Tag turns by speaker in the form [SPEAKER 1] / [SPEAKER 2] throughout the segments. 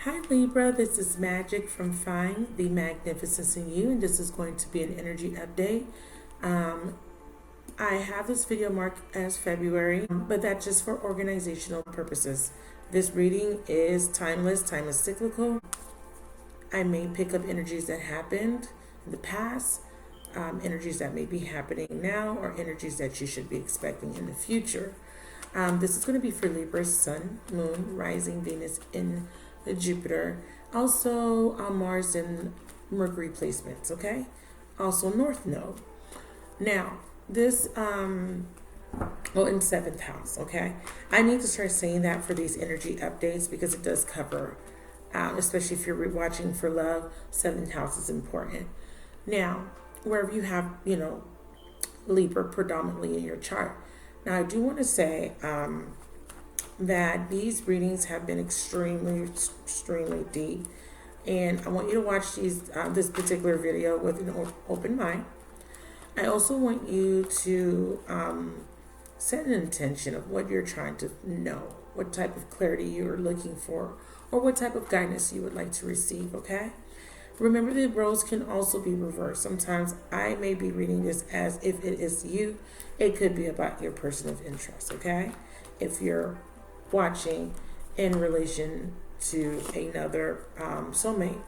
[SPEAKER 1] Hi Libra, this is Magic from Find the Magnificence in You, and this is going to be an energy update. I have this video marked as February, but that's just for organizational purposes. This reading is timeless, time is cyclical. I may pick up energies that happened in the past, energies that may be happening now, or energies that you should be expecting in the future. This is going to be for Libra's Sun, Moon, Rising, Venus in Jupiter, also Mars and Mercury placements, okay? Also North Node. Now, this, in 7th house, okay? I need to start saying that for these energy updates because it does cover, especially if you're watching for love, 7th house is important. Now, wherever you have, Libra predominantly in your chart. Now, I do want to say, that these readings have been extremely deep, and I want you to watch this particular video with an open mind. I also want you to set an intention of what you're trying to know, what type of clarity you're looking for, or what type of guidance you would like to receive, okay? Remember, the roles can also be reversed. Sometimes I may be reading this as if it is you. It could be about your person of interest, okay? If you're watching in relation to another soulmate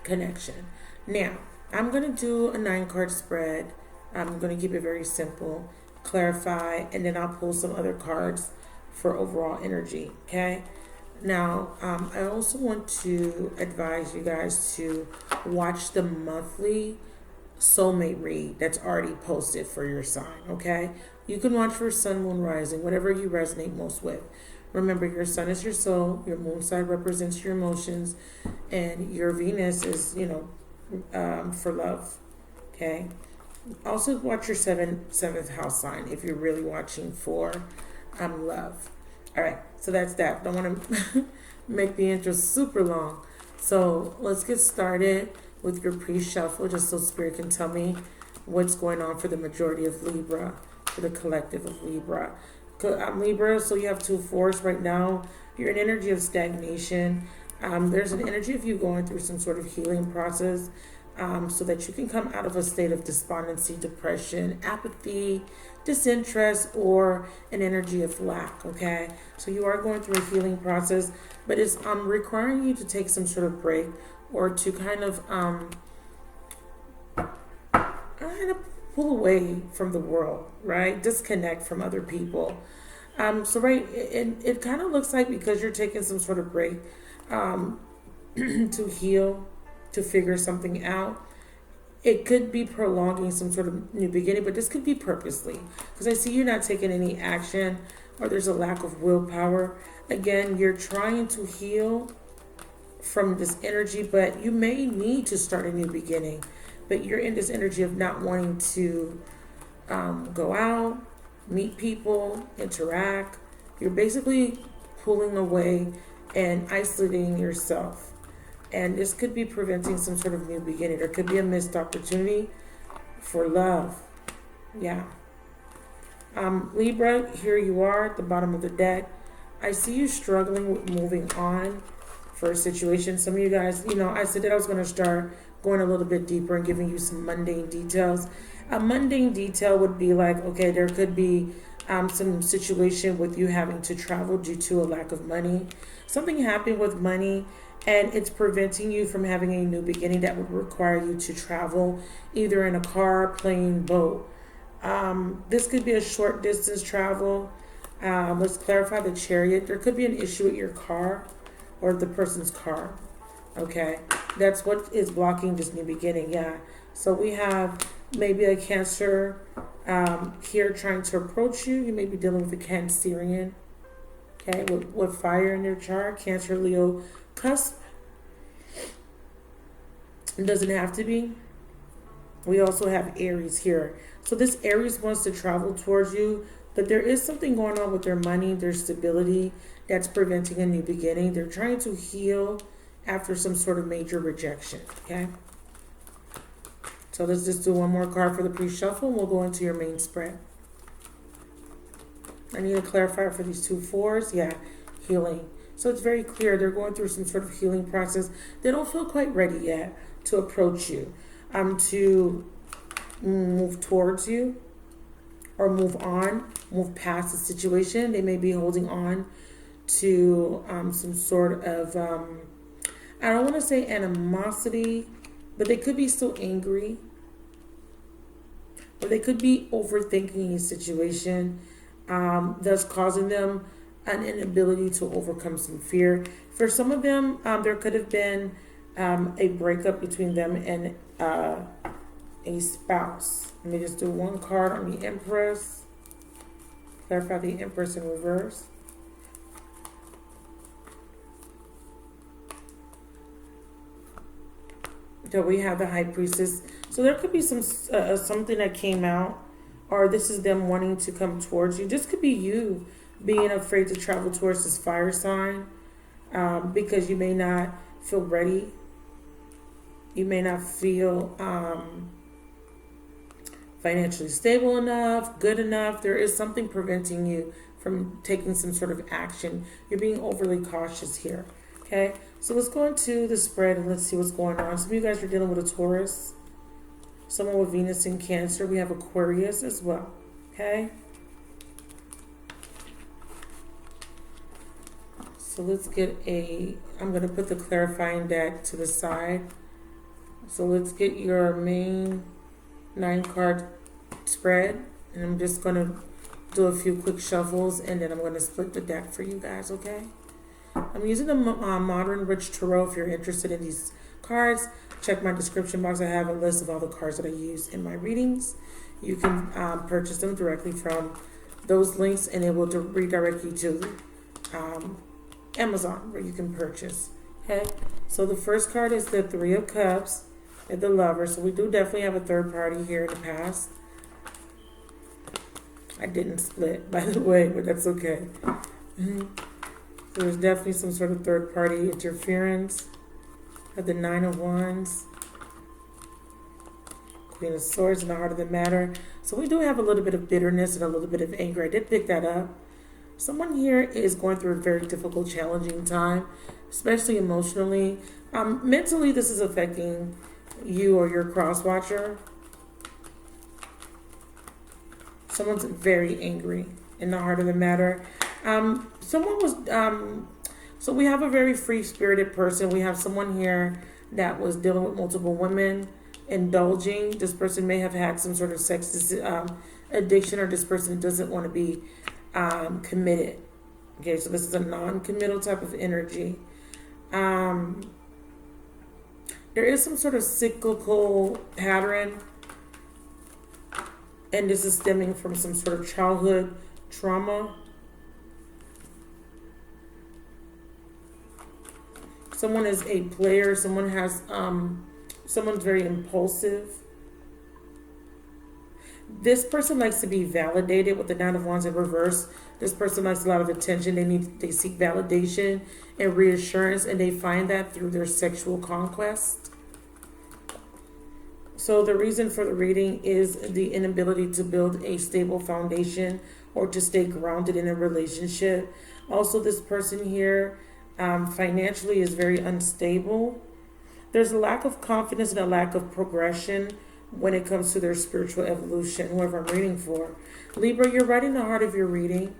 [SPEAKER 1] connection. Now, I'm going to do a 9-card spread. I'm going to keep it very simple, clarify, and then I'll pull some other cards for overall energy, okay? Now, I also want to advise you guys to watch the monthly soulmate read that's already posted for your sign, okay? You can watch for Sun, Moon, Rising, whatever you resonate most with. Remember, your Sun is your soul, your Moon side represents your emotions, and your Venus is, for love, okay? Also watch your seventh house sign if you're really watching for love. All right, so that's that. Don't want to make the intro super long. So let's get started with your pre-shuffle, just so Spirit can tell me what's going on for the majority of Libra, for the collective of Libra. I'm Libra, so you have 2 4s right now. You're an energy of stagnation. There's an energy of you going through some sort of healing process, so that you can come out of a state of despondency, depression, apathy, disinterest, or an energy of lack, okay? So you are going through a healing process, but it's requiring you to take some sort of break, or to kind of pull away from the world, right? Disconnect from other people. So right, it kind of looks like because you're taking some sort of break to heal, to figure something out, it could be prolonging some sort of new beginning, but this could be purposely, because I see you're not taking any action, or there's a lack of willpower. Again, you're trying to heal from this energy, but you may need to start a new beginning, but you're in this energy of not wanting to go out, meet people, interact. You're basically pulling away and isolating yourself, and this could be preventing some sort of new beginning. There could be a missed opportunity for love. Yeah. Libra, here you are at the bottom of the deck. I see you struggling with moving on for a situation. Some of you guys, I said that I was going to start going a little bit deeper and giving you some mundane details. A mundane detail would be like, okay, there could be some situation with you having to travel due to a lack of money. Something happened with money, and it's preventing you from having a new beginning that would require you to travel either in a car, plane, boat. This could be a short distance travel. Let's clarify the Chariot. There could be an issue with your car or the person's car. Okay, that's what is blocking this new beginning. Yeah, so we have maybe a Cancer here trying to approach you. You may be dealing with a Cancerian, okay, with fire in their chart. Cancer, Leo, cusp. It doesn't have to be. We also have Aries here. So this Aries wants to travel towards you, but there is something going on with their money, their stability, that's preventing a new beginning. They're trying to heal after some sort of major rejection, okay? So let's just do one more card for the pre-shuffle, and we'll go into your main spread. I need to clarify for these 2 4s. Yeah, healing. So it's very clear they're going through some sort of healing process. They don't feel quite ready yet to approach you, to move towards you or move on, move past the situation. They may be holding on to some sort of, I don't want to say animosity, but they could be still angry. Or they could be overthinking a situation, thus causing them an inability to overcome some fear. For some of them, there could have been a breakup between them and a spouse. Let me just do one card on the Empress. Clarify the Empress in reverse. So we have the High Priestess. So there could be some something that came out, or this is them wanting to come towards you. This could be you being afraid to travel towards this fire sign because you may not feel ready. You may not feel financially stable enough, good enough. There is something preventing you from taking some sort of action. You're being overly cautious here. Okay, so let's go into the spread and let's see what's going on. Some of you guys are dealing with a Taurus, someone with Venus in Cancer. We have Aquarius as well. Okay. So let's get I'm going to put the clarifying deck to the side. So let's get your main 9-card spread. And I'm just going to do a few quick shuffles and then I'm going to split the deck for you guys, okay? I'm using the Modern Rich Tarot. If you're interested in these cards, check my description box. I have a list of all the cards that I use in my readings. You can purchase them directly from those links and it will redirect you to Amazon where you can purchase. Okay, so the first card is the Three of Cups and the Lover. So we do definitely have a third party here in the past. I didn't split, by the way, but that's okay. So there's definitely some sort of third party interference. Have the Nine of Wands, Queen of Swords, and the Heart of the Matter. So we do have a little bit of bitterness and a little bit of anger. I did pick that up. Someone here is going through a very difficult, challenging time, especially emotionally. Mentally, this is affecting you or your cross-watcher. Someone's very angry in the heart of the matter. Someone was, so we have a very free-spirited person. We have someone here that was dealing with multiple women, indulging. This person may have had some sort of sex addiction, or this person doesn't want to be committed. Okay, so this is a non-committal type of energy. There is some sort of cyclical pattern, and this is stemming from some sort of childhood trauma. Someone is a player. Someone has, someone's very impulsive. This person likes to be validated with the Nine of Wands in reverse. This person likes a lot of attention. They seek validation and reassurance, and they find that through their sexual conquest. So the reason for the reading is the inability to build a stable foundation or to stay grounded in a relationship. Also, this person here financially is very unstable. There's a lack of confidence and a lack of progression when it comes to their spiritual evolution, whoever I'm reading for. Libra, you're right in the heart of your reading.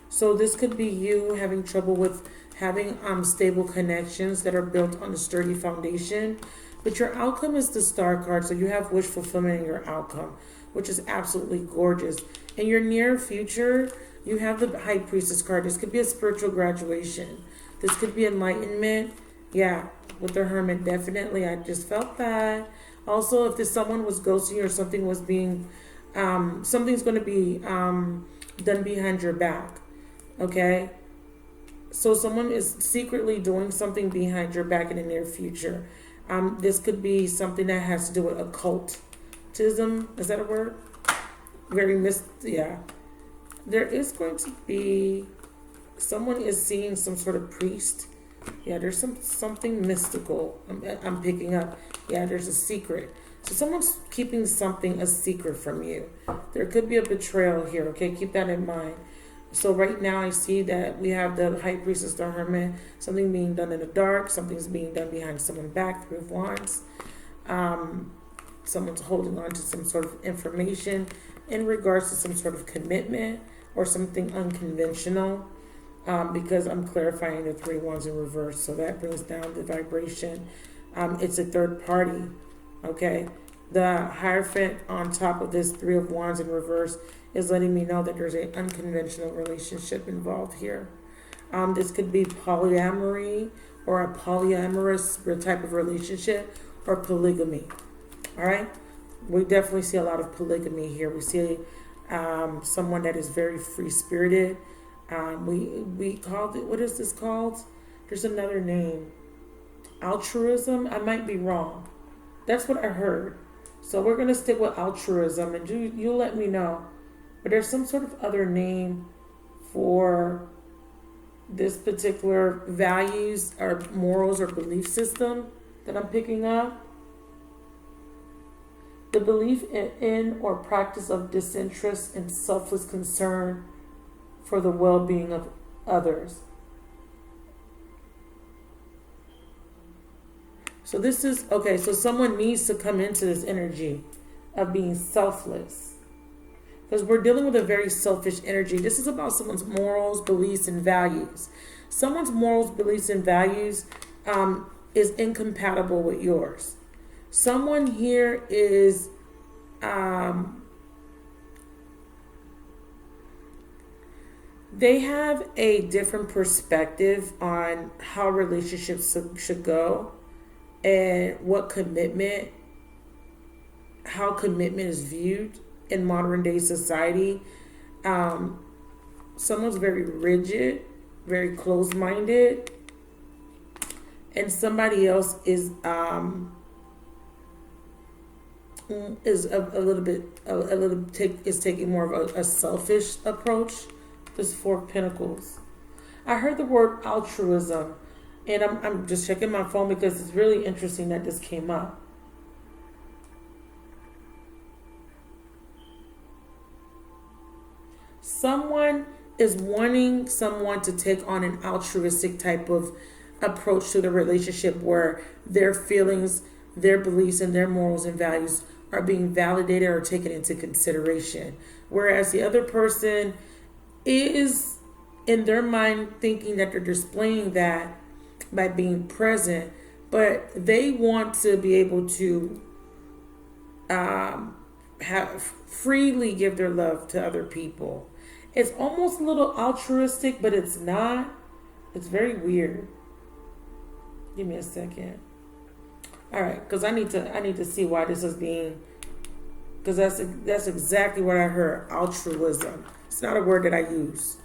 [SPEAKER 1] So this could be you having trouble with having stable connections that are built on a sturdy foundation. But your outcome is the Star card, so you have wish fulfillment in your outcome, which is absolutely gorgeous. In your near future, you have the High Priestess card. This could be a spiritual graduation. This could be enlightenment. Yeah, with the Hermit, definitely. I just felt that. Also, if someone was ghosting or something was being, something's going to be done behind your back. Okay? So someone is secretly doing something behind your back in the near future. This could be something that has to do with occultism. Is that a word? Yeah. There is going to be, someone is seeing some sort of priest. Yeah, there's something mystical I'm picking up. Yeah, there's a secret. So someone's keeping something a secret from you. There could be a betrayal here, okay? Keep that in mind. So right now I see that we have the High Priestess, the Hermit, something being done in the dark, something's being done behind someone's back, Three of Wands. Someone's holding on to some sort of information in regards to some sort of commitment or something unconventional, because I'm clarifying the Three of Wands in reverse. So that brings down the vibration. It's a third party, okay? The Hierophant on top of this Three of Wands in reverse is letting me know that there's an unconventional relationship involved here. This could be polyamory or a polyamorous type of relationship or polygamy. All right? We definitely see a lot of polygamy here. We see someone that is very free-spirited. We called it, what is this called? There's another name. Altruism? I might be wrong. That's what I heard. So we're going to stick with altruism, and you'll let me know. But there's some sort of other name for this particular values or morals or belief system that I'm picking up. The belief in or practice of disinterest and selfless concern for the well-being of others. So this is, okay, so someone needs to come into this energy of being selfless. Because we're dealing with a very selfish energy. This is about someone's morals, beliefs, and values. Someone's morals, beliefs, and values is incompatible with yours. Someone here is they have a different perspective on how relationships should go and how commitment is viewed in modern day society. Someone's very rigid, very closed-minded, and somebody else is taking more of a selfish approach. This Four of Pentacles. I heard the word altruism, and I'm just checking my phone because it's really interesting that this came up. Someone is wanting someone to take on an altruistic type of approach to the relationship where their feelings, their beliefs, and their morals and values are being validated or taken into consideration. Whereas the other person is in their mind thinking that they're displaying that by being present, but they want to be able to freely give their love to other people. It's almost a little altruistic, but it's not. It's very weird. Give me a second. All right, because I need to see why this is being, because that's exactly what I heard. Altruism. It's not a word that I use.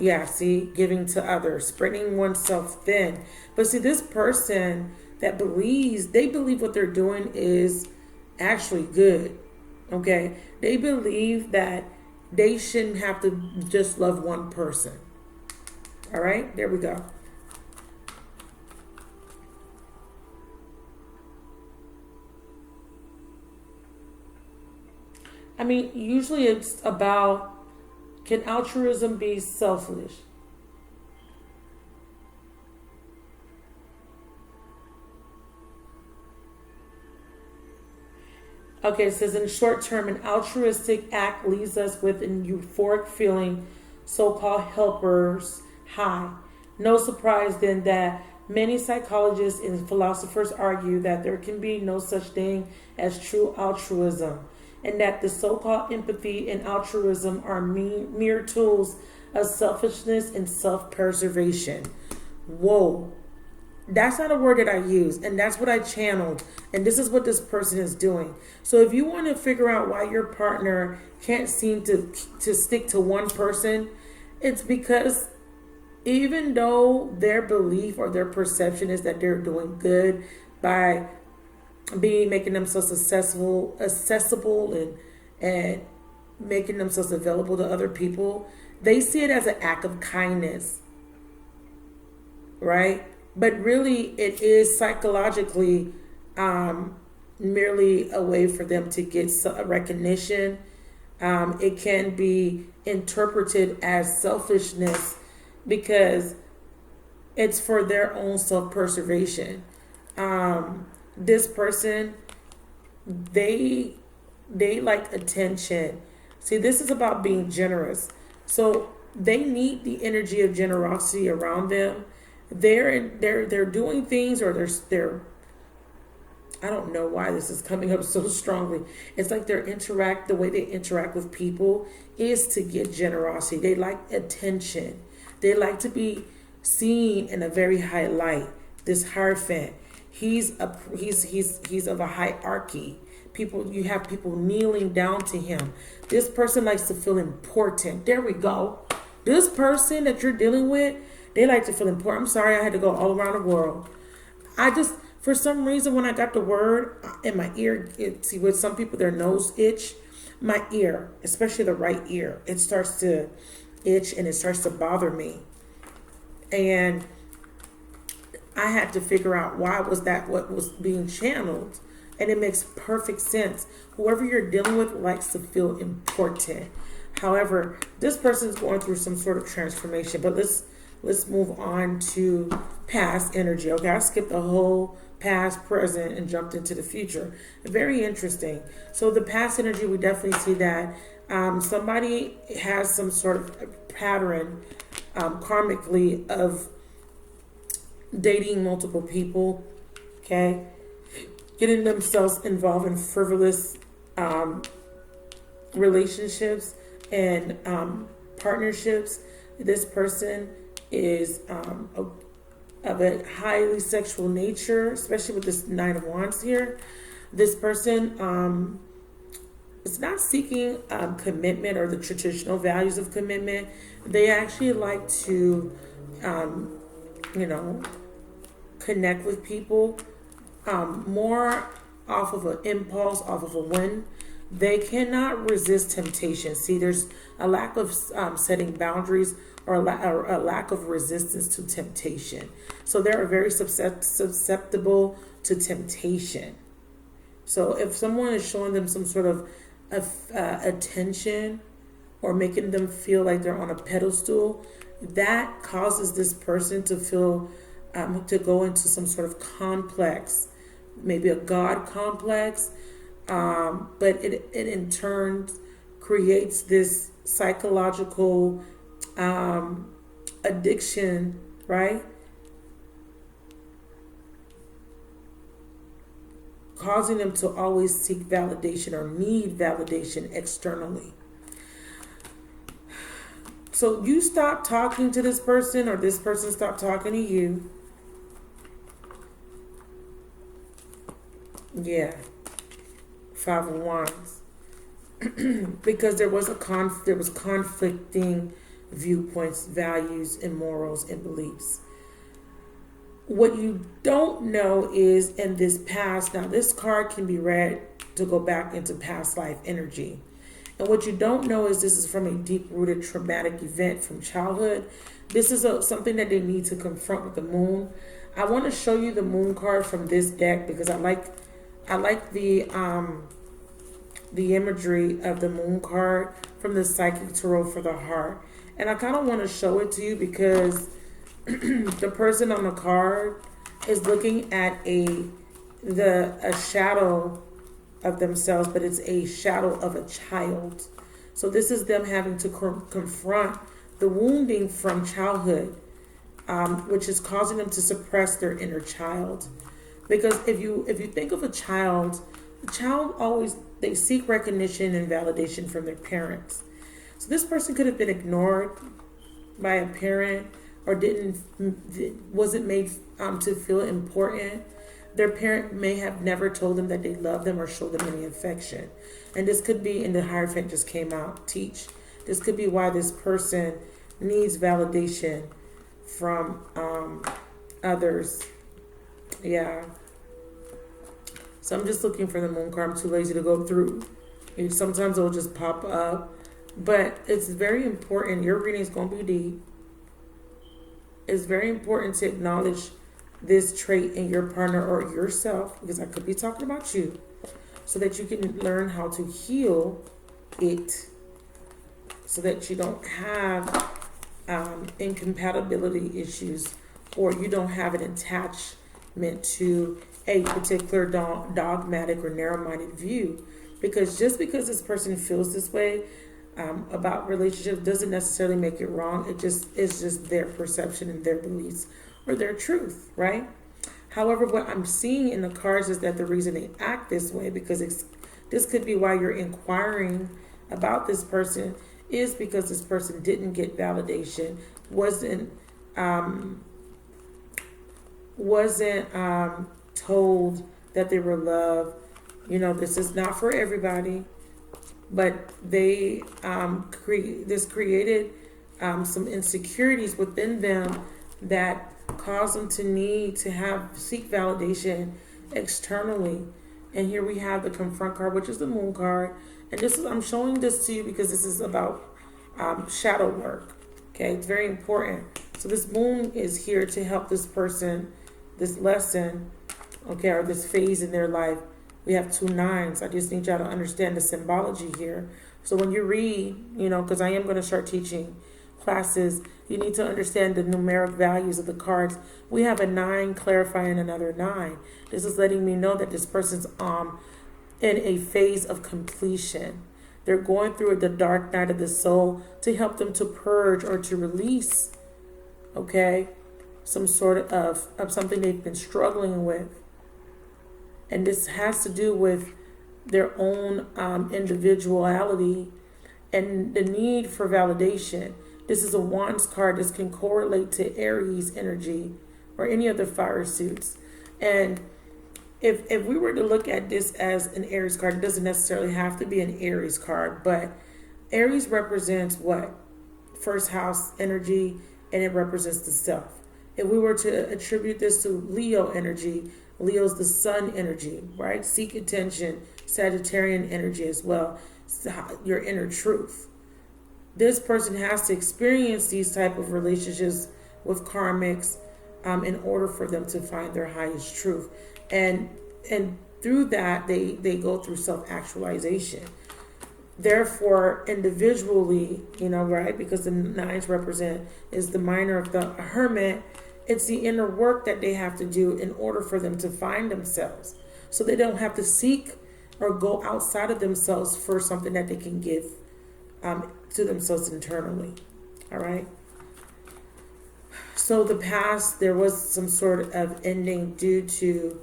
[SPEAKER 1] Yeah, see, giving to others, spreading oneself thin. But see, this person that they believe what they're doing is actually good. Okay, they believe that they shouldn't have to just love one person. All right, there we go. I mean, usually it's about, can altruism be selfish? Okay, it says in short term, an altruistic act leaves us with an euphoric feeling, so-called helper's high. No surprise then that many psychologists and philosophers argue that there can be no such thing as true altruism, and that the so-called empathy and altruism are mere tools of selfishness and self-preservation. Whoa. That's not a word that I use, and that's what I channeled, and this is what this person is doing. So if you want to figure out why your partner can't seem to stick to one person, it's because even though their belief or their perception is that they're doing good by making themselves accessible and making themselves available to other people, they see it as an act of kindness, right? But really, it is psychologically merely a way for them to get recognition, It can be interpreted as selfishness because it's for their own self-preservation. This person, they like attention. See, this is about being generous. So they need the energy of generosity around them. They're doing things, or they're I don't know why this is coming up so strongly. It's like the way they interact with people is to get generosity. They like attention. They like to be seen in a very high light. This Hierophant, he's of a hierarchy. You have people kneeling down to him. This person likes to feel important. There we go. This person that you're dealing with, they like to feel important. I'm sorry, I had to go all around the world. For some reason, when I got the word in my ear, see, with some people, their nose itch. My ear, especially the right ear, it starts to itch and it starts to bother me. And I had to figure out why was that what was being channeled. And it makes perfect sense. Whoever you're dealing with likes to feel important. However, this person's going through some sort of transformation. But let's move on to past energy. Okay, I skipped the whole past, present, and jumped into the future. Very interesting. So the past energy, we definitely see that somebody has some sort of pattern karmically of dating multiple people. Okay, getting themselves involved in frivolous relationships and partnerships. This person is of a highly sexual nature, especially with this Nine of Wands here. This person is not seeking commitment or the traditional values of commitment. They actually like to, connect with people more off of an impulse, off of a whim. They cannot resist temptation. See, there's a lack of setting boundaries or a lack of resistance to temptation. So they're very susceptible to temptation. So if someone is showing them some sort of attention or making them feel like they're on a pedestal, that causes this person to feel, to go into some sort of complex, maybe a God complex, but it in turn creates this psychological addiction, right? Causing them to always seek validation or need validation externally. So you stop talking to this person, or this person stop talking to you. Yeah. 5 of Wands. Because there was conflicting viewpoints, values, and morals and beliefs. What you don't know is in this past, now this card can be read to go back into past life energy. And what you don't know is this is from a deep-rooted traumatic event from childhood. This is something that they need to confront with the moon. I want to show you the moon card from this deck because I like the imagery of the moon card from the Psychic Tarot for the Heart. And I kind of want to show it to you because the person on the card is looking at a shadow of themselves, but it's a shadow of a child. So this is them having to confront the wounding from childhood, which is causing them to suppress their inner child. Because if you think of a child always, they seek recognition and validation from their parents. So this person could have been ignored by a parent or wasn't made to feel important. Their parent may have never told them that they love them or showed them any affection. And this could be, and the Hierophant just came out, teach. This could be why this person needs validation from others. Yeah. So I'm just looking for the moon card. I'm too lazy to go through. Sometimes it'll just pop up. But it's very important. Your reading is going to be deep. It's very important to acknowledge this trait in your partner or yourself, because I could be talking about you, so that you can learn how to heal it so that you don't have incompatibility issues, or you don't have an attachment to a particular dogmatic or narrow-minded view. Because just because this person feels this way about relationships doesn't necessarily make it wrong. It's just their perception and their beliefs or their truth, right? However, what I'm seeing in the cards is that the reason they act this way, because this could be why you're inquiring about this person, is because this person didn't get validation, wasn't told that they were loved. You know, this is not for everybody, but they created some insecurities within them that cause them to need to seek validation externally. And here we have the Confront card, which is the Moon card. And I'm showing this to you because this is about shadow work. Okay, it's very important. So this Moon is here to help this person, this lesson, okay, or this phase in their life. We have 2 9s. I just need y'all to understand the symbology here. So when you read, you know, because I am going to start teaching classes, you need to understand the numeric values of the cards. We have a 9 clarifying another 9. This is letting me know that this person's in a phase of completion. They're going through the dark night of the soul to help them to purge or to release, okay, some sort of something they've been struggling with. And this has to do with their own individuality and the need for validation. This is a Wands card. This can correlate to Aries energy or any other fire suits. And if we were to look at this as an Aries card, it doesn't necessarily have to be an Aries card, but Aries represents what? First house energy, and it represents the self. If we were to attribute this to Leo energy, Leo's the sun energy, right? Seek attention, Sagittarian energy as well, your inner truth. This person has to experience these type of relationships with karmics in order for them to find their highest truth. And through that, they go through self-actualization. Therefore, individually, you know, right, because the 9s represent is the minor of the hermit, it's the inner work that they have to do in order for them to find themselves. So they don't have to seek or go outside of themselves for something that they can give to themselves internally. All right. So the past, there was some sort of ending due to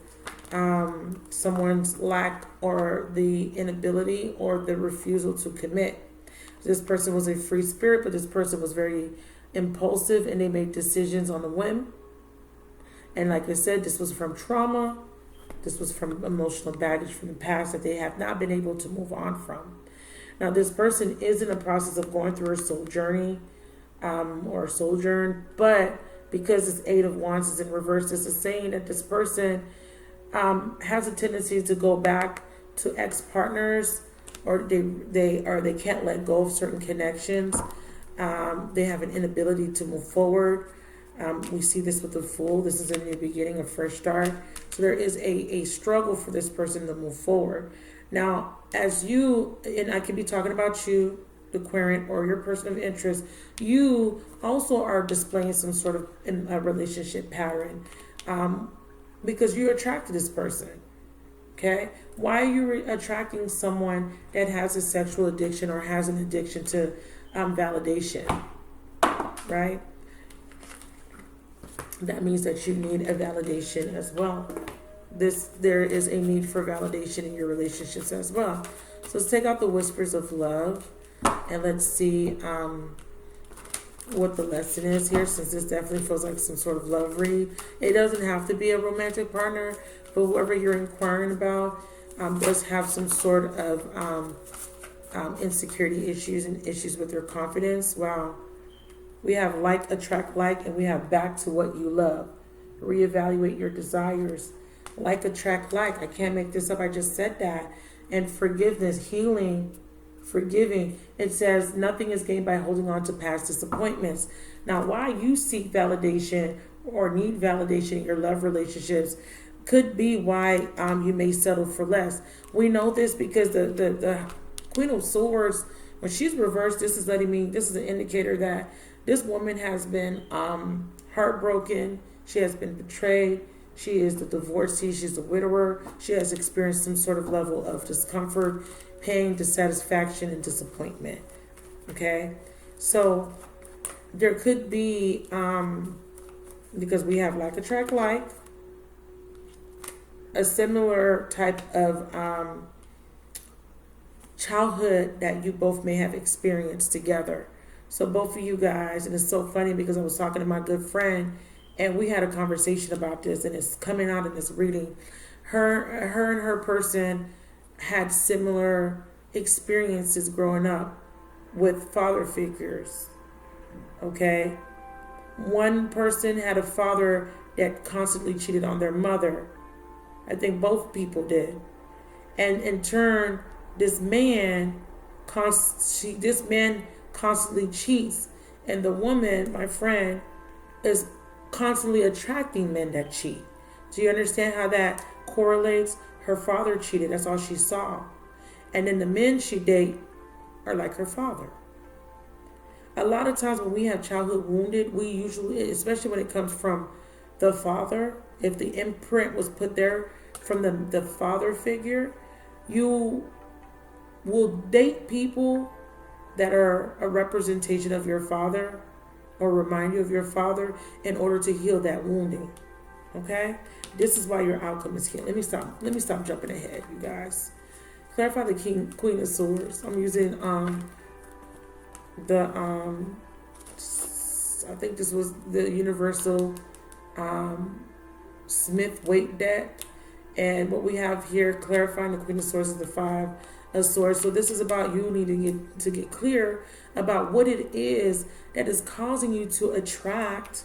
[SPEAKER 1] someone's lack or the inability or the refusal to commit. This person was a free spirit, but this person was very impulsive and they made decisions on a whim. And like I said, this was from trauma. This was from emotional baggage from the past that they have not been able to move on from. Now, this person is in the process of going through a soul journey or a sojourn, but because this 8 of Wands is in reverse, this is saying that this person has a tendency to go back to ex-partners, or they can't let go of certain connections. They have an inability to move forward. We see this with the Fool. This is a new beginning, a fresh start. So there is a struggle for this person to move forward. Now, as you, and I could be talking about you, the Aquarian, or your person of interest, you also are displaying some sort of a relationship pattern because you're attracted to this person. Okay? Why are you attracting someone that has a sexual addiction or has an addiction to validation? Right? That means that you need a validation as well. There is a need for validation in your relationships as well. So let's take out the whispers of love and let's see what the lesson is here, since this definitely feels like some sort of love read. It doesn't have to be a romantic partner, but whoever you're inquiring about does have some sort of insecurity issues and issues with their confidence. Wow. We have like, attract like, and we have back to what you love. Reevaluate your desires. Like, attract like. I can't make this up. I just said that. And forgiveness, healing, forgiving. It says nothing is gained by holding on to past disappointments. Now, why you seek validation or need validation in your love relationships could be why you may settle for less. We know this because the Queen of Swords When she's reversed, this is letting me, this is an indicator that this woman has been heartbroken. She has been betrayed. She is the divorcee. She's a widower. She has experienced some sort of level of discomfort, pain, dissatisfaction, and disappointment. Okay? So there could be, because we have like attract like, a similar type of childhood that you both may have experienced together. So both of you guys, and it's so funny because I was talking to my good friend and we had a conversation about this, and it's coming out in this reading. Her and her person had similar experiences growing up with father figures. Okay? One person had a father that constantly cheated on their mother. I think both people did. And in turn, this man constantly cheats, and the woman, my friend, is constantly attracting men that cheat. Do you understand how that correlates? Her father cheated, that's all she saw. And then the men she date are like her father. A lot of times when we have childhood wounded, we usually, especially when it comes from the father, if the imprint was put there from the father figure, you will date people that are a representation of your father or remind you of your father in order to heal that wounding. Okay? This is why your outcome is healed. Let me stop jumping ahead, you guys. Clarify the Queen of Swords. I'm using I think this was the Universal Smith weight deck. And what we have here, clarifying the Queen of Swords, is the Five of Swords. So this is about you needing to get clear about what it is that is causing you to attract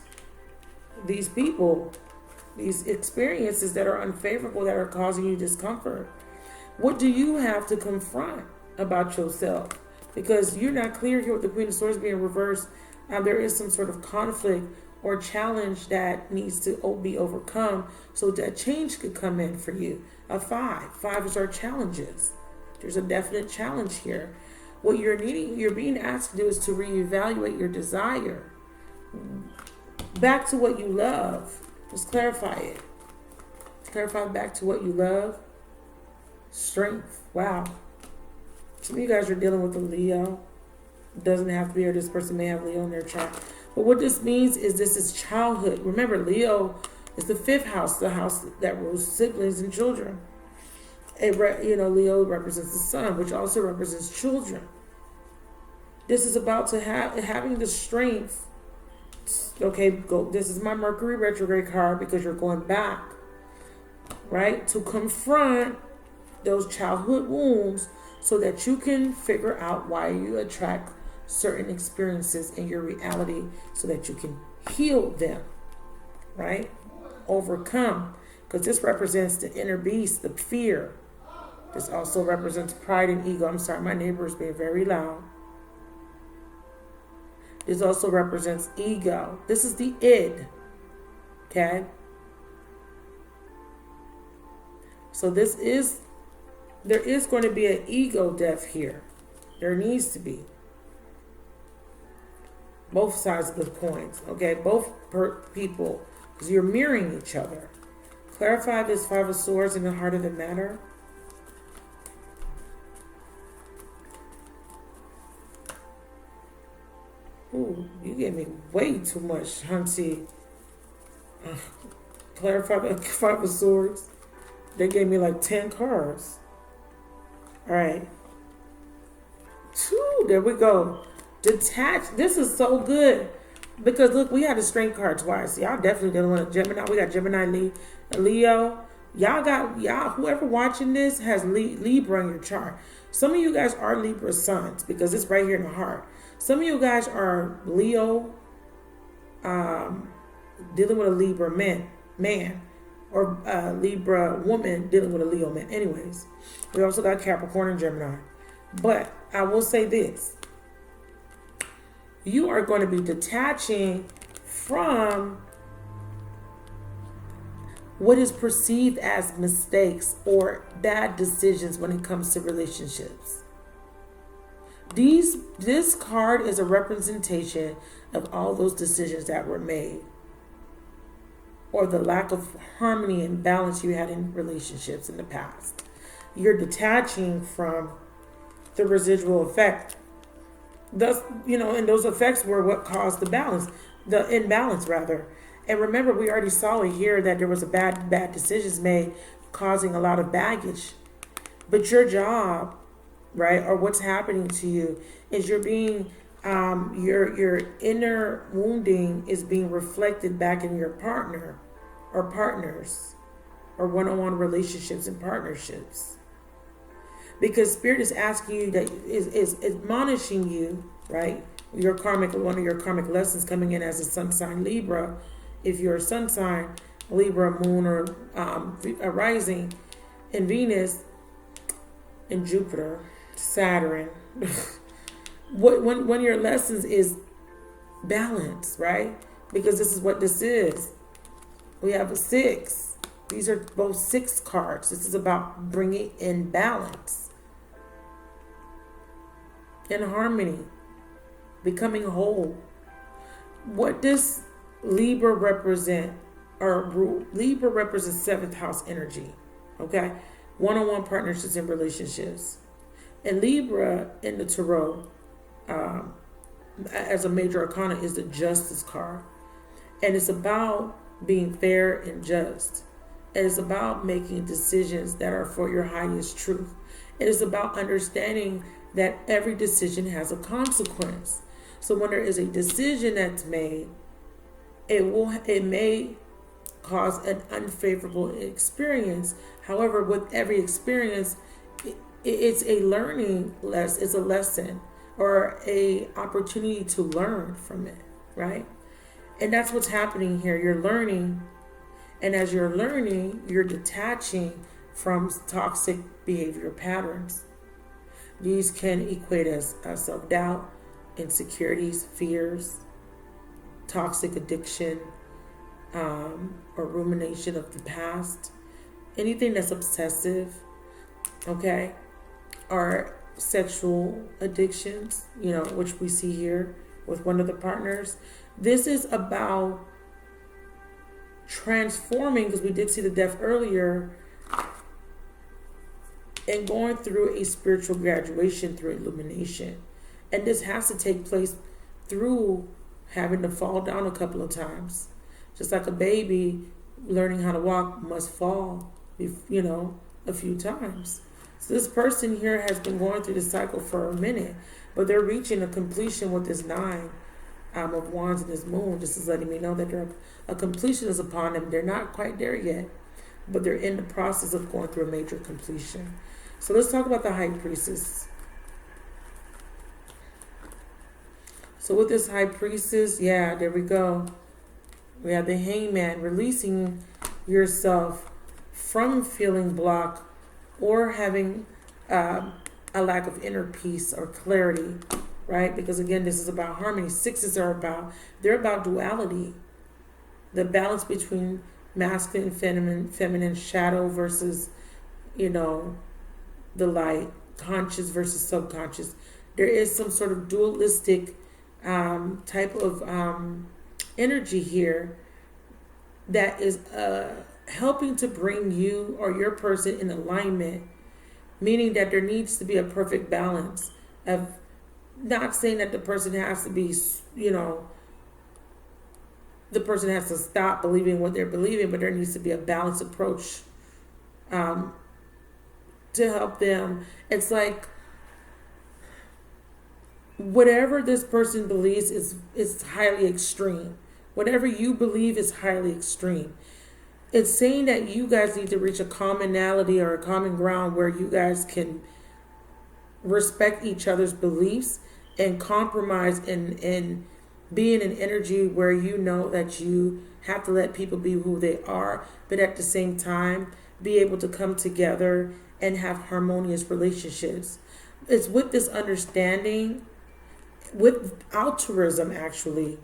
[SPEAKER 1] these people, these experiences that are unfavorable, that are causing you discomfort. What do you have to confront about yourself? Because you're not clear here with the Queen of Swords being reversed. There is some sort of conflict or challenge that needs to be overcome so that change could come in for you. A five is our challenges. There's a definite challenge here. What you're being asked to do is to reevaluate your desire back to what you love. Just clarify it. Clarify back to what you love. Strength. Wow. Some of you guys are dealing with a Leo. It doesn't have to be, or this person may have Leo in their chart. But what this means is this is childhood. Remember, Leo is the fifth house, the house that rules siblings and children. Leo represents the sun, which also represents children. This is about to having the strength. Okay, this is my Mercury retrograde card because you're going back, right? To confront those childhood wounds so that you can figure out why you attract certain experiences in your reality so that you can heal them, right? Overcome. Because this represents the inner beast, the fear. This also represents pride and ego. I'm sorry, my neighbor is being very loud. This also represents ego. This is the id. Okay? So there is going to be an ego death here. There needs to be. Both sides of the coins. Okay? Both people. Because you're mirroring each other. Clarify this Five of Swords in the heart of the matter. Ooh, you gave me way too much, Hunty. Clarify the Five of Swords. They gave me like 10 cards. All right. Whew, there we go. Detach. This is so good. Because look, we had a strength card twice. Y'all definitely didn't want a Gemini. We got Gemini, Leo. Y'all, whoever watching this has Libra in your chart. Some of you guys are Libra suns because it's right here in the heart. Some of you guys are Leo, dealing with a Libra man, or a Libra woman dealing with a Leo man. Anyways, we also got Capricorn and Gemini. But I will say this. You are going to be detaching from what is perceived as mistakes or bad decisions when it comes to relationships. This card is a representation of all those decisions that were made, or the lack of harmony and balance you had in relationships in the past. You're detaching from the residual effect. Thus, and those effects were what caused the imbalance rather. And remember, we already saw it here that there was a bad decisions made, causing a lot of baggage. But your job, right, or what's happening to you is you're being, your inner wounding is being reflected back in your partner or partners or one-on-one relationships and partnerships. Because Spirit is asking you, that is admonishing you, right? One of your karmic lessons coming in as a sun sign Libra. If you're a sun sign, Libra, moon, or a rising in Venus, in Jupiter, Saturn. One of your lessons is balance, right? Because this is what this is. We have a 6. These are both 6 cards. This is about bringing in balance and harmony, becoming whole. What does Libra represent? Or Libra represents 7th house energy, okay? One-on-one partnerships and relationships. And Libra in the Tarot, as a major arcana, is the Justice card. And it's about being fair and just. It is about making decisions that are for your highest truth. It is about understanding that every decision has a consequence. So when there is a decision that's made, it may cause an unfavorable experience. However, with every experience, it's a it's a lesson or a opportunity to learn from it, right? And that's what's happening here. You're learning, and as you're learning, you're detaching from toxic behavior patterns. These can equate as self-doubt, insecurities, fears, toxic addiction, or rumination of the past, anything that's obsessive, okay, or sexual addictions, which we see here with one of the partners. This is about transforming, because we did see the death earlier, and going through a spiritual graduation through illumination. And this has to take place through having to fall down a couple of times. Just like a baby learning how to walk must fall, a few times. So this person here has been going through this cycle for a minute, but they're reaching a completion with this 9 of Wands and this moon. This is letting me know that a completion is upon them. They're not quite there yet, but they're in the process of going through a major completion. So let's talk about the High Priestess. So with this High Priestess, there we go. We have the Hangman, releasing yourself from feeling blocked or having a lack of inner peace or clarity, right? Because again, this is about harmony. 6s they're about duality. The balance between masculine, feminine, shadow versus, the light, conscious versus subconscious. There is some sort of dualistic type of energy here that is helping to bring you or your person in alignment, meaning that there needs to be a perfect balance of, not saying that the person has to be, the person has to stop believing what they're believing, but there needs to be a balanced approach to help them. It's like whatever this person believes is highly extreme. Whatever you believe is highly extreme. It's saying that you guys need to reach a commonality or a common ground where you guys can respect each other's beliefs and compromise and be in an energy where you know that you have to let people be who they are, but at the same time be able to come together and have harmonious relationships. It's with this understanding, with altruism actually,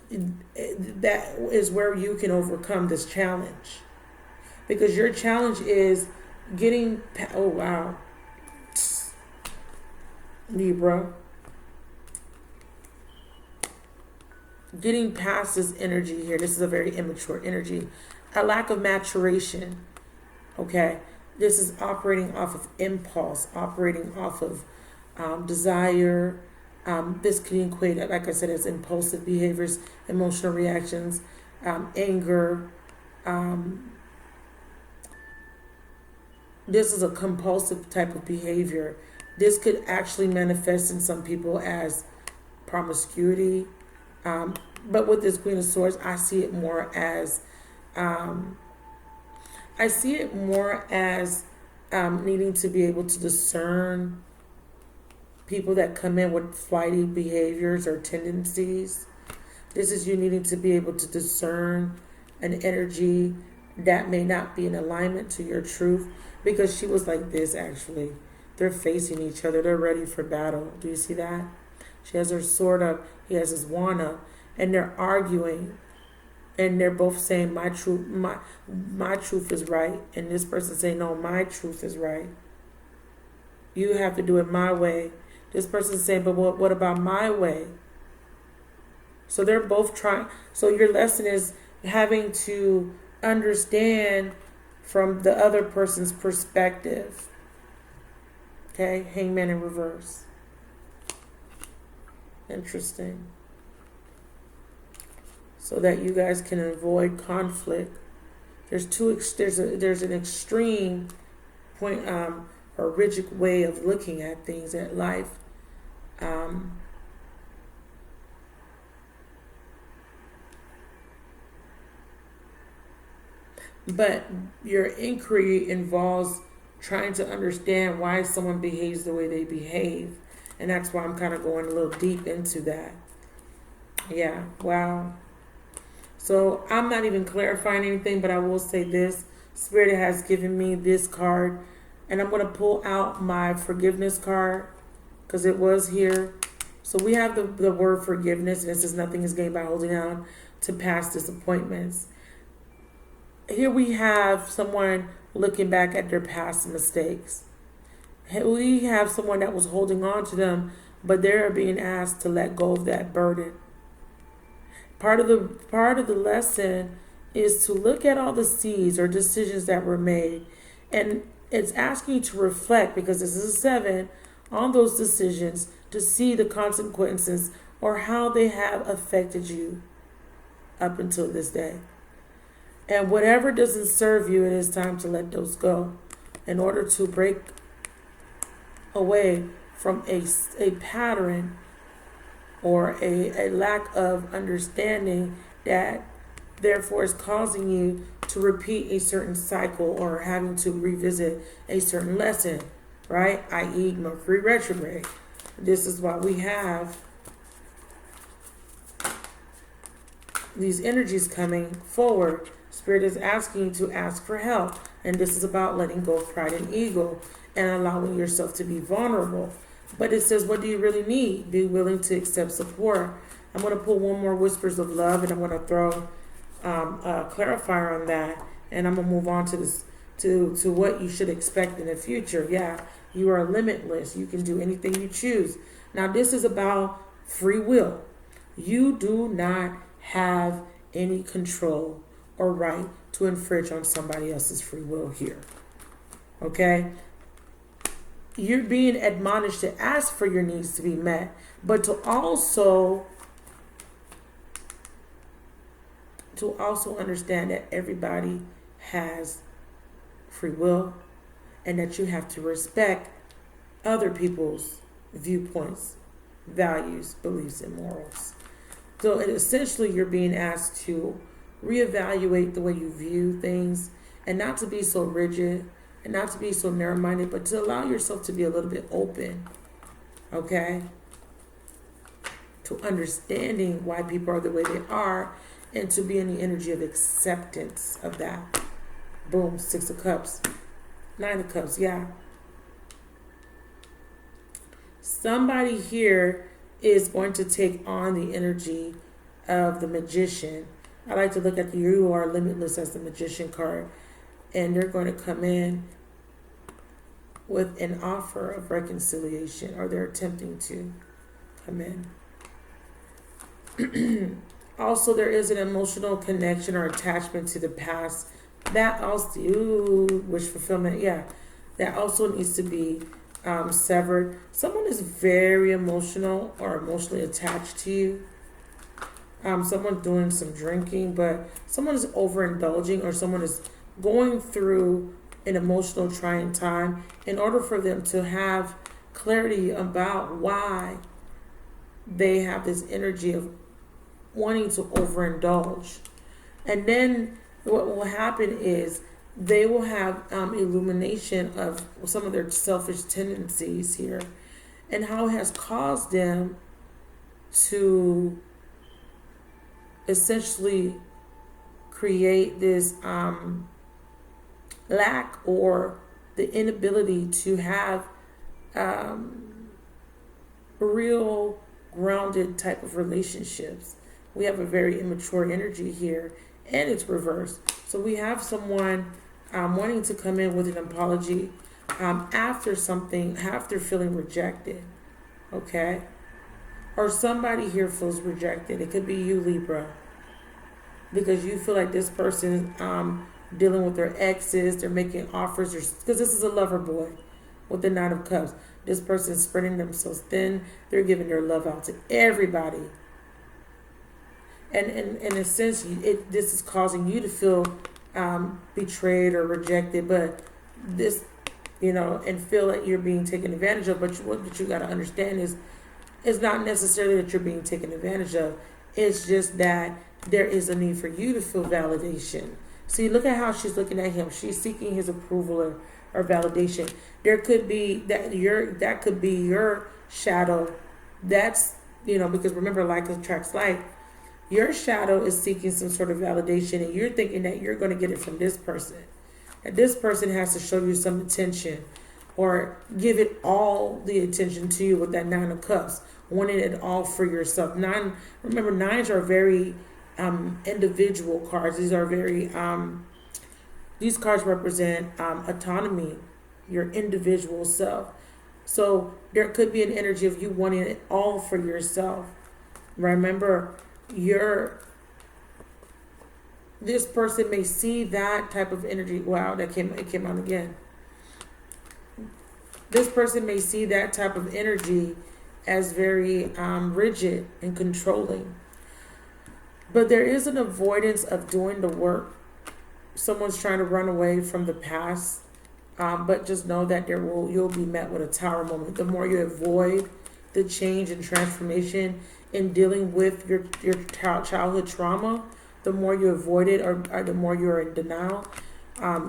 [SPEAKER 1] that is where you can overcome this challenge. Because your challenge is getting, oh wow, Libra, getting past this energy here. This is a very immature energy. A lack of maturation. Okay. This is operating off of impulse, operating off of desire. This can equate, like I said, as impulsive behaviors, emotional reactions, anger. This is a compulsive type of behavior. This could actually manifest in some people as promiscuity. But with this Queen of Swords, I see it more as needing to be able to discern people that come in with flighty behaviors or tendencies. This is you needing to be able to discern an energy that may not be in alignment to your truth. Because she was like this, actually. They're facing each other. They're ready for battle. Do you see that? She has her sword up. He has his wand up. And they're arguing. And they're both saying, my truth is right. And this person saying, no, my truth is right. You have to do it my way. This person's saying, but what about my way? So they're both trying. So your lesson is having to understand from the other person's perspective. Okay, Hangman in reverse. Interesting. So that you guys can avoid conflict. There's an extreme point or rigid way of looking at things, at life. But your inquiry involves trying to understand why someone behaves the way they behave. And that's why I'm kind of going a little deep into that. Yeah, wow. So I'm not even clarifying anything, but I will say this. Spirit has given me this card. And I'm going to pull out my forgiveness card because it was here. So we have the word forgiveness. And it says nothing is gained by holding on to past disappointments. Here we have someone looking back at their past mistakes. We have someone that was holding on to them, but they're being asked to let go of that burden. Part of the lesson is to look at all the seeds or decisions that were made, and it's asking you to reflect, because this is a 7, on those decisions to see the consequences or how they have affected you up until this day. And whatever doesn't serve you, it is time to let those go in order to break away from a pattern or a lack of understanding that therefore is causing you to repeat a certain cycle or having to revisit a certain lesson, right? i.e. Mercury retrograde. This is why we have these energies coming forward. Spirit is asking you to ask for help. And this is about letting go of pride and ego and allowing yourself to be vulnerable. But it says, what do you really need? Be willing to accept support. I'm going to pull one more Whispers of Love, and I'm going to throw a clarifier on that. And I'm going to move on to this, to what you should expect in the future. Yeah, you are limitless. You can do anything you choose. Now, this is about free will. You do not have any control or right to infringe on somebody else's free will here. Okay? You're being admonished to ask for your needs to be met, but to also understand that everybody has free will and that you have to respect other people's viewpoints, values, beliefs, and morals. So essentially you're being asked to reevaluate the way you view things and not to be so rigid and not to be so narrow-minded, but to allow yourself to be a little bit open, okay? To understanding why people are the way they are and to be in the energy of acceptance of that. Boom, 6 of Cups. 9 of Cups, yeah. Somebody here is going to take on the energy of the Magician. I like to look at the You Are Limitless as the Magician card. And they're going to come in with an offer of reconciliation, or they're attempting to come in. Also, there is an emotional connection or attachment to the past. That also, ooh, wish fulfillment, yeah. That also needs to be severed. Someone is very emotional or emotionally attached to you. Someone's doing some drinking, but someone is overindulging, or someone is going through an emotional trying time in order for them to have clarity about why they have this energy of wanting to overindulge. And then what will happen is they will have illumination of some of their selfish tendencies here and how it has caused them to essentially create this lack or the inability to have real grounded type of relationships. We have a very immature energy here, and it's reversed. So we have someone wanting to come in with an apology after feeling rejected, okay? Or somebody here feels rejected. It could be you, Libra, because you feel like this person dealing with their exes, they're making offers, because this is a lover boy with the Nine of Cups. This person is spreading themselves thin. They're giving their love out to everybody. And in a sense, this is causing you to feel betrayed or rejected, but this, and feel like you're being taken advantage of. But what you got to understand is, it's not necessarily that you're being taken advantage of. It's just that there is a need for you to feel validation. See, look at how she's looking at him. She's seeking his approval or validation. There could be that could be your shadow. That's, because remember, like attracts like. Your shadow is seeking some sort of validation, and you're thinking that you're going to get it from this person. And this person has to show you some attention or give it all the attention to you with that Nine of Cups, wanting it all for yourself. Remember, nines are very individual cards. These are very, these cards represent autonomy, your individual self. So there could be an energy of you wanting it all for yourself. Remember, this person may see that type of energy. Wow, it came out again. This person may see that type of energy as very rigid and controlling. But there is an avoidance of doing the work. Someone's trying to run away from the past. But just know that you'll be met with a tower moment. The more you avoid the change and transformation in dealing with your childhood trauma, the more you avoid it, or the more you're in denial,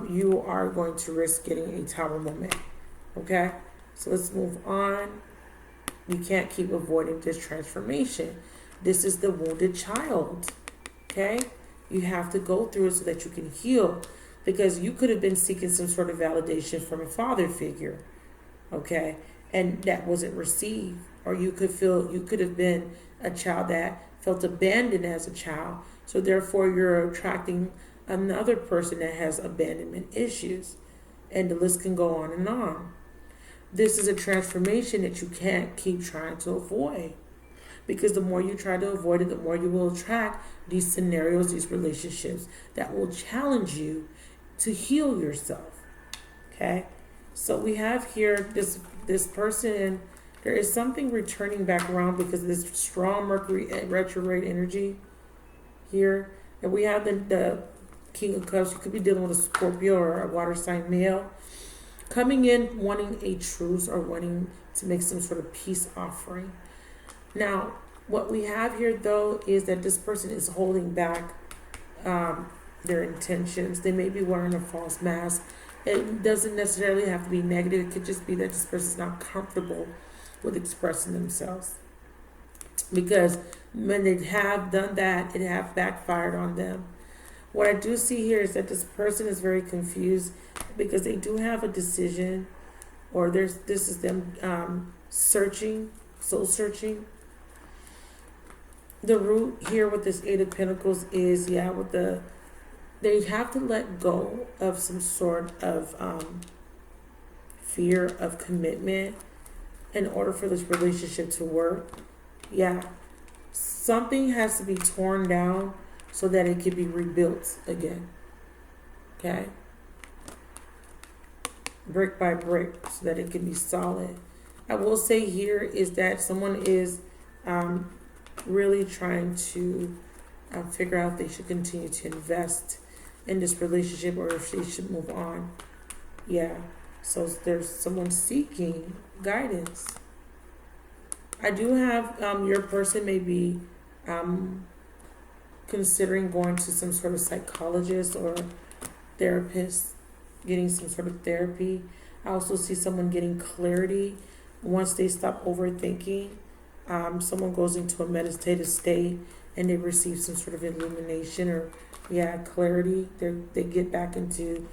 [SPEAKER 1] you are going to risk getting a tower moment. Okay? So let's move on. You can't keep avoiding this transformation. This is the wounded child. Okay? You have to go through it so that you can heal. Because you could have been seeking some sort of validation from a father figure. Okay? And that wasn't received. Or you could have been a child that felt abandoned as a child. So therefore you're attracting another person that has abandonment issues. And the list can go on and on. This is a transformation that you can't keep trying to avoid. Because the more you try to avoid it, the more you will attract these scenarios, these relationships that will challenge you to heal yourself. Okay? So we have here this person, there is something returning back around because of this strong Mercury retrograde energy here. And we have the King of Cups. You could be dealing with a Scorpio or a water sign male coming in wanting a truce or wanting to make some sort of peace offering. Now, what we have here, though, is that this person is holding back their intentions. They may be wearing a false mask. It doesn't necessarily have to be negative. It could just be that this person is not comfortable with expressing themselves. Because when they have done that, it have backfired on them. What I do see here is that this person is very confused because they do have a decision, or this is them searching, soul searching. The root here with this Eight of Pentacles is, they have to let go of some sort of fear of commitment in order for this relationship to work. Yeah. Something has to be torn down so that it can be rebuilt again. Okay? Brick by brick, so that it can be solid. I will say here is that someone is really trying to figure out if they should continue to invest in this relationship or if they should move on. Yeah. So there's someone seeking guidance. I do have your person may be considering going to some sort of psychologist or therapist, getting some sort of therapy. I also see someone getting clarity once they stop overthinking. Someone goes into a meditative state and they receive some sort of illumination or clarity. They get back into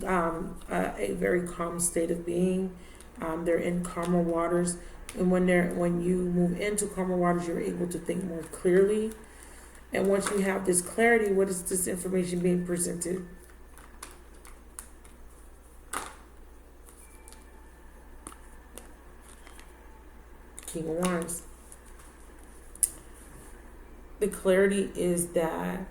[SPEAKER 1] a very calm state of being. They're in calmer waters, and when you move into calmer waters, you're able to think more clearly. And once you have this clarity, what is this information being presented? King of Wands. The clarity is that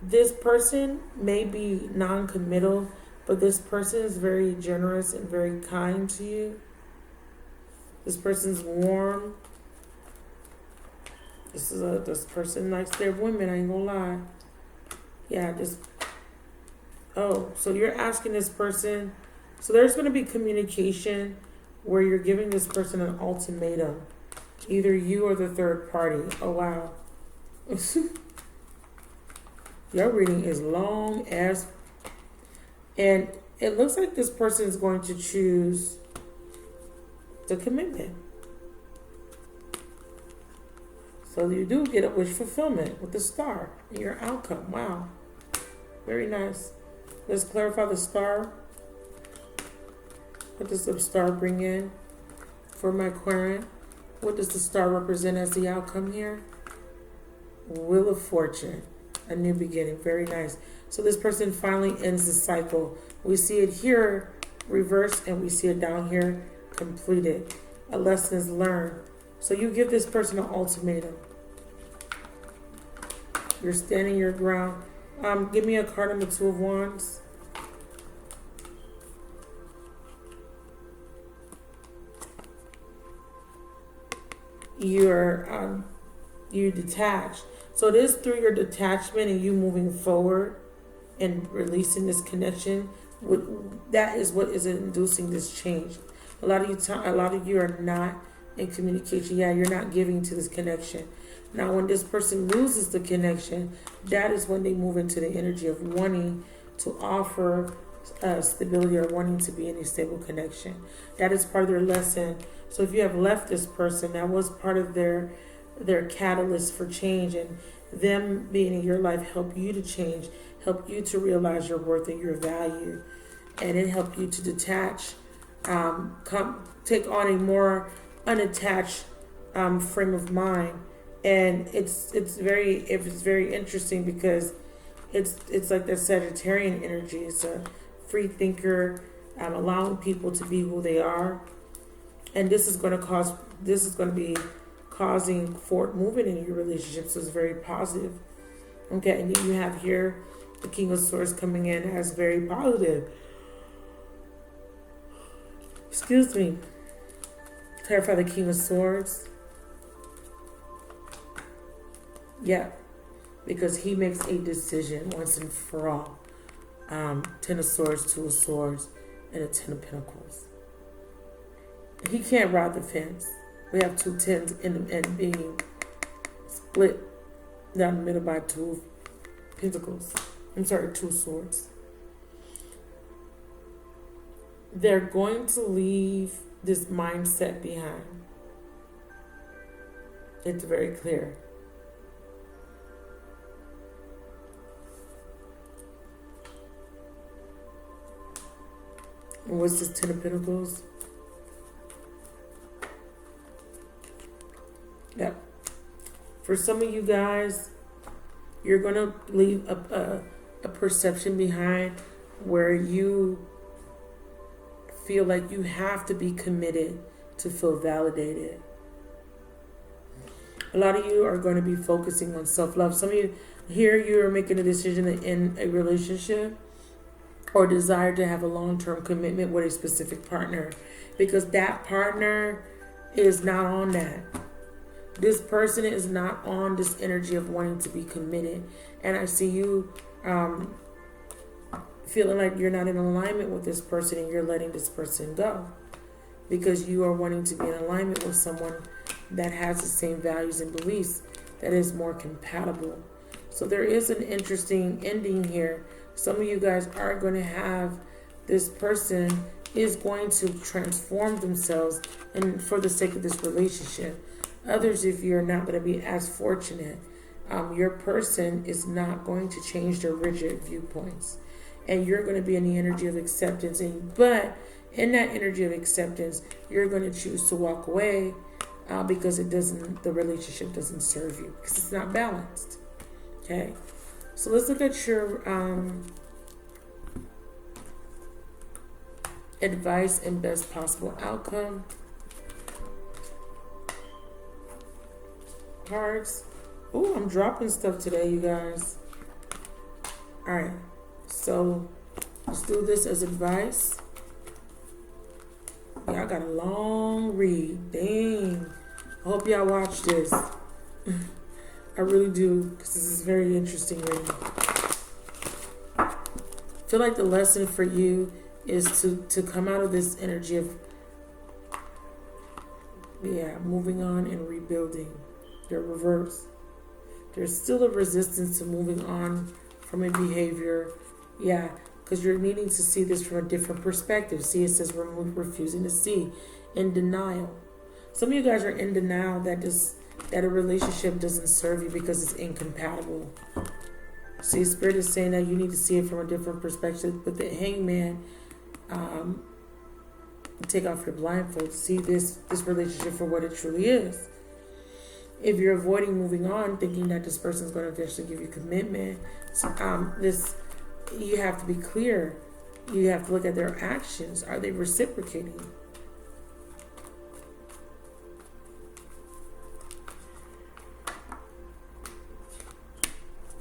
[SPEAKER 1] this person may be non-committal, but this person is very generous and very kind to you. This person's warm. This person likes their women, I ain't gonna lie. So you're asking this person, so there's gonna be communication where you're giving this person an ultimatum. Either you or the third party. Oh wow. Your reading is long as, and it looks like this person is going to choose the commitment. So you do get a wish fulfillment with the star in your outcome. Wow. Very nice. Let's clarify the star. What does the star bring in for my Aquarian? What does the star represent as the outcome here? Wheel of Fortune. A new beginning. Very nice. So this person finally ends the cycle. We see it here reversed and we see it down here completed. A lesson is learned. So you give this person an ultimatum. You're standing your ground. Give me a card on the Two of Wands. You're detached. So it is through your detachment and you moving forward and releasing this connection. That is what is inducing this change. A lot of you are not in communication. Yeah, you're not giving to this connection. Now, when this person loses the connection, that is when they move into the energy of wanting to offer stability or wanting to be in a stable connection. That is part of their lesson. So if you have left this person, that was part of their catalyst for change, and them being in your life help you to change, help you to realize your worth and your value, and it helped you to detach, take on a more unattached frame of mind. And it's very interesting because it's like that Sagittarian energy. It's a free thinker, allowing people to be who they are, and this is going to be causing forward movement in your relationship. So it's very positive. Okay, and then you have here the King of Swords coming in as very positive. Excuse me. Clarify the King of Swords. Yeah, because he makes a decision once and for all. Ten of Swords, Two of Swords, and a Ten of Pentacles. He can't ride the fence. We have two tens and being split down the middle by two pentacles. Two swords. They're going to leave this mindset behind. It's very clear. And what's this Ten of Pentacles? Yep. For some of you guys, you're going to leave a perception behind where you feel like you have to be committed to feel validated. A lot of you are going to be focusing on self-love. Some of you here, you are making a decision to end a relationship or desire to have a long-term commitment with a specific partner, because that partner is not on that. This person is not on this energy of wanting to be committed. And I see you feeling like you're not in alignment with this person and you're letting this person go, because you are wanting to be in alignment with someone that has the same values and beliefs, that is more compatible. So there is an interesting ending here. Some of you guys are going to have, this person is going to transform themselves and for the sake of this relationship. Others, if you're not going to be as fortunate, your person is not going to change their rigid viewpoints. And you're going to be in the energy of acceptance. But in that energy of acceptance, you're going to choose to walk away because the relationship doesn't serve you, because it's not balanced. Okay, so let's look at your advice and best possible outcome cards. Oh, I'm dropping stuff today, you guys. All right, so let's do this as advice. Yeah, I got a long read. Dang. I hope y'all watch this. I really do, because this is very interesting reading. I feel like the lesson for you is to come out of this energy of, moving on and rebuilding. They're reversed. There's still a resistance to moving on from a behavior. Yeah, because you're needing to see this from a different perspective. See, it says we're refusing to see, in denial. Some of you guys are in denial that a relationship doesn't serve you because it's incompatible. See, Spirit is saying that you need to see it from a different perspective. But the Hangman, take off your blindfold. See this relationship for what it truly is. If you're avoiding moving on, thinking that this person's going to eventually give you commitment, you have to be clear. You have to look at their actions. Are they reciprocating?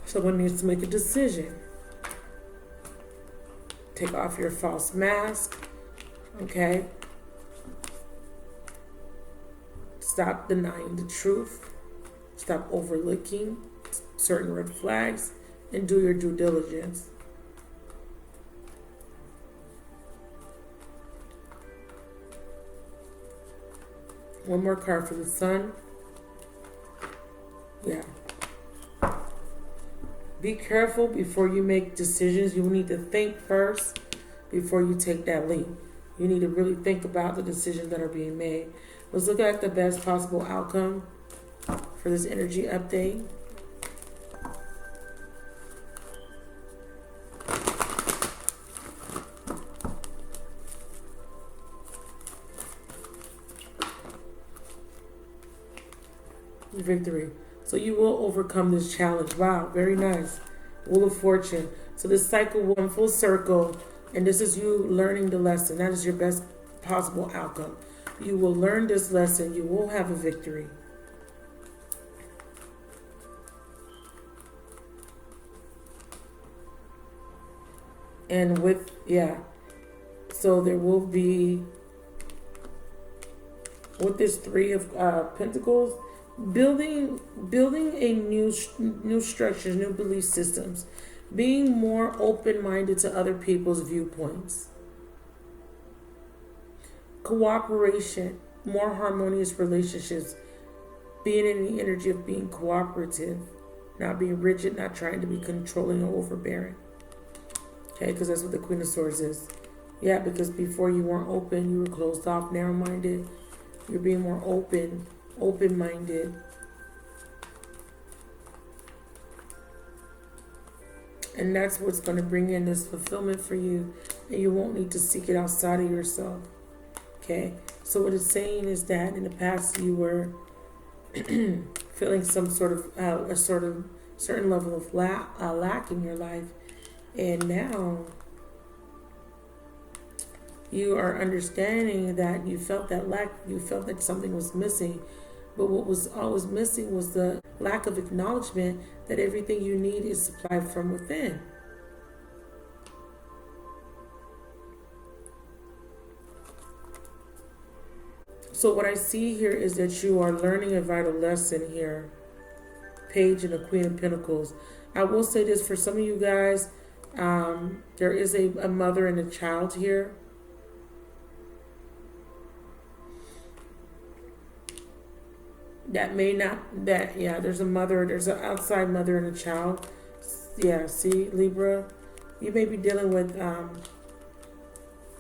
[SPEAKER 1] Someone needs to make a decision. Take off your false mask. Okay? Stop denying the truth. Stop overlooking certain red flags and do your due diligence. One more card for the Sun. Yeah. Be careful before you make decisions. You need to think first before you take that leap. You need to really think about the decisions that are being made. Let's look at the best possible outcome for this energy update. Victory. So you will overcome this challenge. Wow, very nice. Wheel of Fortune. So this cycle will come full circle, and this is you learning the lesson. That is your best possible outcome. You will learn this lesson. You will have a victory. And so there will be, with this Three of Pentacles, building a new structures, new belief systems, being more open-minded to other people's viewpoints, cooperation, more harmonious relationships, being in the energy of being cooperative, not being rigid, not trying to be controlling or overbearing. Okay, because that's what the Queen of Swords is. Yeah, because before you weren't open, you were closed off, narrow-minded. You're being more open-minded. And that's what's going to bring in this fulfillment for you. And you won't need to seek it outside of yourself. Okay? So what it's saying is that in the past you were feeling some sort of, a certain level of lack in your life. And now you are understanding that you felt that lack, you felt that something was missing. But what was always missing was the lack of acknowledgement that everything you need is supplied from within. So what I see here is that you are learning a vital lesson here. Page and the Queen of Pentacles. I will say this for some of you guys, there is a mother and a child here. That may not, there's a mother, there's an outside mother and a child. Yeah, see, Libra, you may be dealing with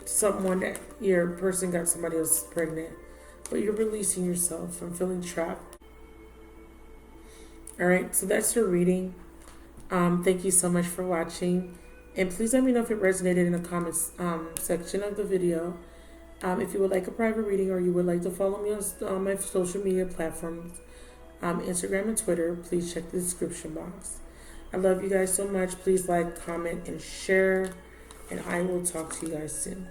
[SPEAKER 1] someone that your person got somebody else pregnant, but you're releasing yourself from feeling trapped. All right, so that's your reading. Thank you so much for watching. And please let me know if it resonated in the comments section of the video. If you would like a private reading or you would like to follow me on my social media platforms, Instagram and Twitter, please check the description box. I love you guys so much. Please like, comment, and share. And I will talk to you guys soon.